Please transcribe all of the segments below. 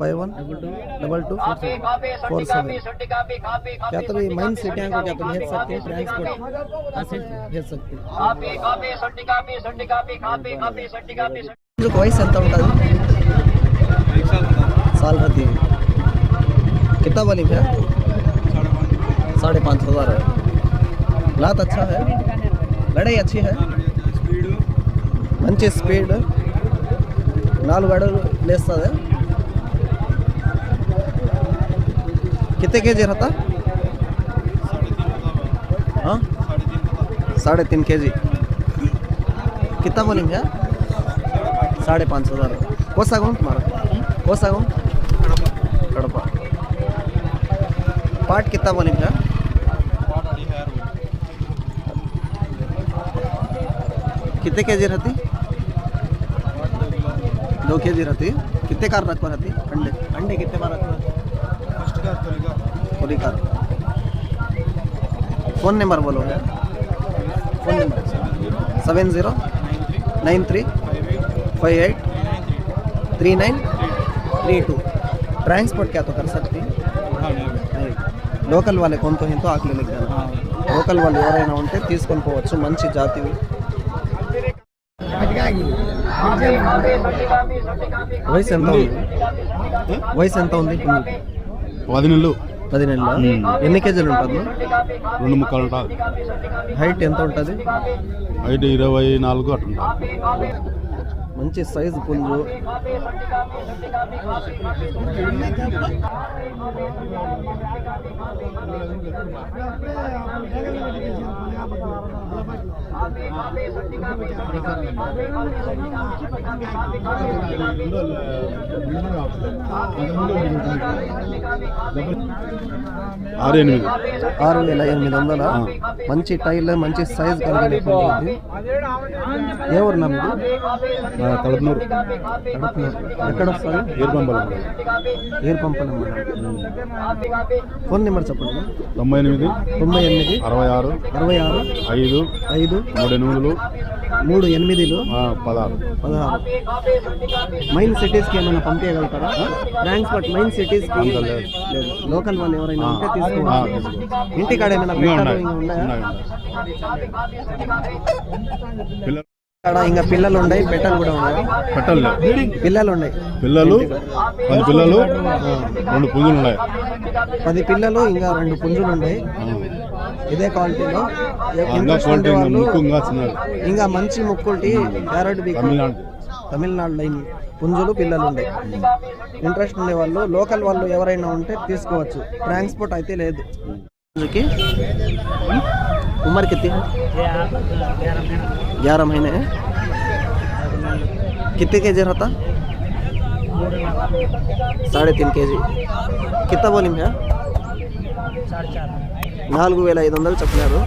512247 क्या तभी माइन सिटियाँ को क्या तो भेज सकते हैं ट्रांसपोर्ट भेज सकते हैं जो वॉइस ఎంత ఉంటుంది साल रहती है कितना बोली भैया 5,500 है लात अच्छा है लड़ाई अच्छी है మంచి స్పీడ్ 4 అడుగులు లేస్తుంది कितने केजी रहता 3.5 केजी कितना बोलेंगे 5,500 कौन सा गाँव तुम्हारा कौन सा गाँव कड़पा पार्ट कितना बोलेंगे कितने केजी रहती 2 केजी रहती कितने कार रखवा रहती अंडे कितने बार रखवा पूरी कार फ़ोन नंबर बोलो फ़ोन नंबर 7093583932 ट्रांसपोर्ट क्या तो कर सकती नहीं లోకల్ వాళ్ళే కొంత ఇంతో ఆకలి లెగ్గాను లోకల్ వాళ్ళు ఎవరైనా ఉంటే తీసుకొని పోవచ్చు మంచి జాతివి వయసు ఎంత ఉంది ఇప్పుడు 10 నెలలు 10 నెలలు ఎన్ని కేజీలు ఉంటుంది 2 ముక్కలు ఉంటుంది హైట్ ఎంత ఉంటుంది హైట్ 24 అట్లా మంచి సైజు పుంజు ఆరు 6,800 మంచి టైల్ మంచి సైజ్ కలిగిన పుంజు ఏ ఊరు నమ్మది కడపనూరు ఎక్కడ వస్తుంది ఏర్పంపలం ఫోన్ నెంబర్ చెప్పండి 98 66 5 3 8 16 మైన్ సిటీస్కి ఏమైనా పంపించగలుగుతారా ట్రాన్స్పోర్ట్ మైన్ సిటీస్కి లేదు లోకల్ వాళ్ళు ఎవరైనా ఉంటే తీసుకోవాలి ఇంటికాడ ఏమైనా పెట్టారు ఇంకా ఉన్నాయా ఇంకా పిల్లలు ఉన్నాయి పెట్టలు కూడా ఉన్నాయి పిల్లలు ఉన్నాయి 10 పిల్లలు 2 పుంజులు ఉన్నాయి 10 పిల్లలు ఇంకా 2 పుంజులు ఉన్నాయి ఇదే క్వాలిటీలో ఇంకా మంచి ముక్కుల్టి క్యారెట్ బీక్ తమిళనాడు లైన్ పుంజులు పిల్లలు ఉన్నాయి ఇంట్రెస్ట్ ఉండే వాళ్ళు లోకల్ వాళ్ళు ఎవరైనా ఉంటే తీసుకోవచ్చు ట్రాన్స్పోర్ట్ అయితే లేదు उम्र कितनी है 11 महीने है कितने केजी रहता 3.5 केजी कितना बोली भैया 4,500 చెప్పినారు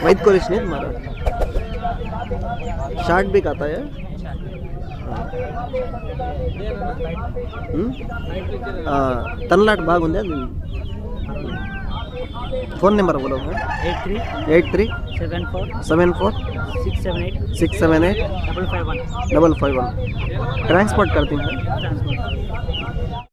వైట్ కోరిష్ని तुम्हारा शार्ट भी खाता है తనలాట బాగుంది అది फ़ोन नंबर बोलो 83 74 678 551 ट्रांसपोर्ट करती हैं